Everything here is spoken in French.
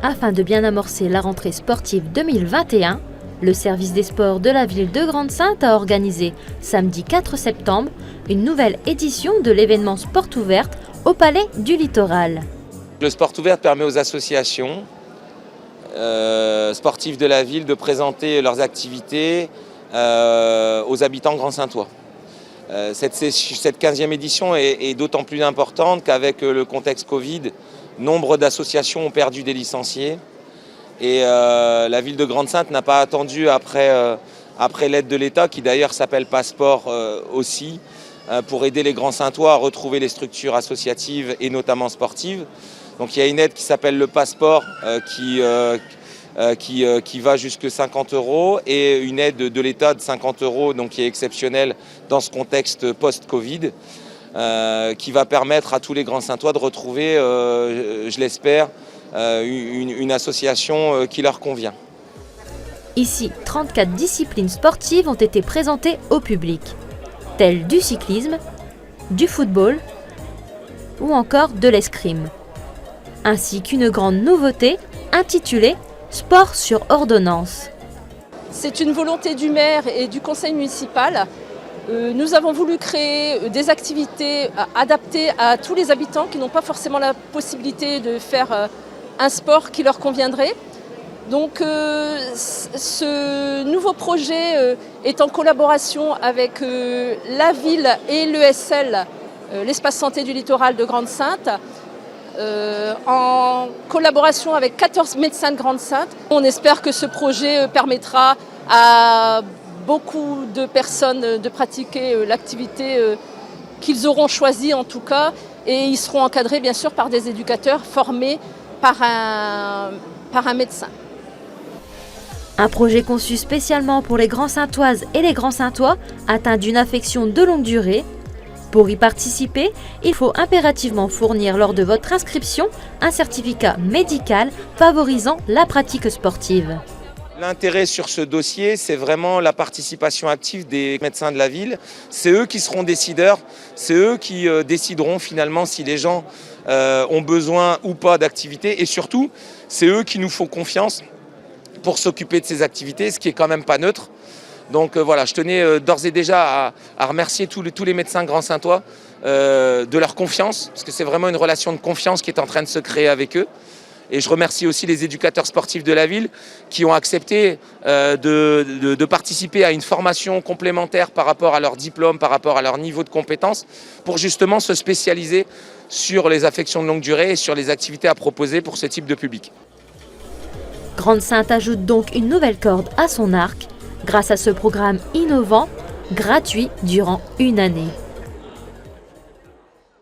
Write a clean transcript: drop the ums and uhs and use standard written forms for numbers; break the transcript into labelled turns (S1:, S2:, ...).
S1: Afin de bien amorcer la rentrée sportive 2021, le service des sports de la ville de Grande-Synthe a organisé, samedi 4 septembre, une nouvelle édition de l'événement Sport Ouverte au Palais du Littoral.
S2: Le Sport Ouverte permet aux associations sportives de la ville de présenter leurs activités aux habitants grand-synthois. Cette 15e édition est d'autant plus importante qu'avec le contexte Covid, nombre d'associations ont perdu des licenciés. Et la ville de Grande-Synthe n'a pas attendu après l'aide de l'État, qui d'ailleurs s'appelle Passeport aussi, pour aider les Grands-Synthois à retrouver les structures associatives et notamment sportives. Donc il y a une aide qui s'appelle le Passeport qui va jusqu'à 50 € et une aide de l'État de 50 € donc qui est exceptionnelle dans ce contexte post-Covid, qui va permettre à tous les Grands-Synthois de retrouver, je l'espère, une association qui leur convient.
S1: Ici, 34 disciplines sportives ont été présentées au public, telles du cyclisme, du football ou encore de l'escrime, ainsi qu'une grande nouveauté intitulée « Sport sur ordonnance ».
S3: C'est une volonté du maire et du conseil municipal. Nous avons voulu créer des activités adaptées à tous les habitants qui n'ont pas forcément la possibilité de faire un sport qui leur conviendrait. Donc ce nouveau projet est en collaboration avec la ville et l'ESL, l'espace santé du littoral de Grande-Synthe, en collaboration avec 14 médecins de Grande-Synthe. On espère que ce projet permettra à beaucoup de personnes de pratiquer l'activité qu'ils auront choisie en tout cas, et ils seront encadrés bien sûr par des éducateurs formés par un médecin.
S1: Un projet conçu spécialement pour les Grands-Synthoises et les Grands-Synthois atteints d'une affection de longue durée. Pour y participer, il faut impérativement fournir lors de votre inscription un certificat médical favorisant la pratique sportive.
S2: L'intérêt sur ce dossier, c'est vraiment la participation active des médecins de la ville. C'est eux qui seront décideurs, c'est eux qui décideront finalement si les gens ont besoin ou pas d'activités. Et surtout, c'est eux qui nous font confiance pour s'occuper de ces activités, ce qui est quand même pas neutre. Donc voilà, je tenais d'ores et déjà à remercier tous les médecins Grands-Synthois de leur confiance, parce que c'est vraiment une relation de confiance qui est en train de se créer avec eux. Et je remercie aussi les éducateurs sportifs de la ville qui ont accepté de participer à une formation complémentaire par rapport à leur diplôme, par rapport à leur niveau de compétence, pour justement se spécialiser sur les affections de longue durée et sur les activités à proposer pour ce type de public.
S1: Grande-Synthe ajoute donc une nouvelle corde à son arc grâce à ce programme innovant, gratuit durant une année.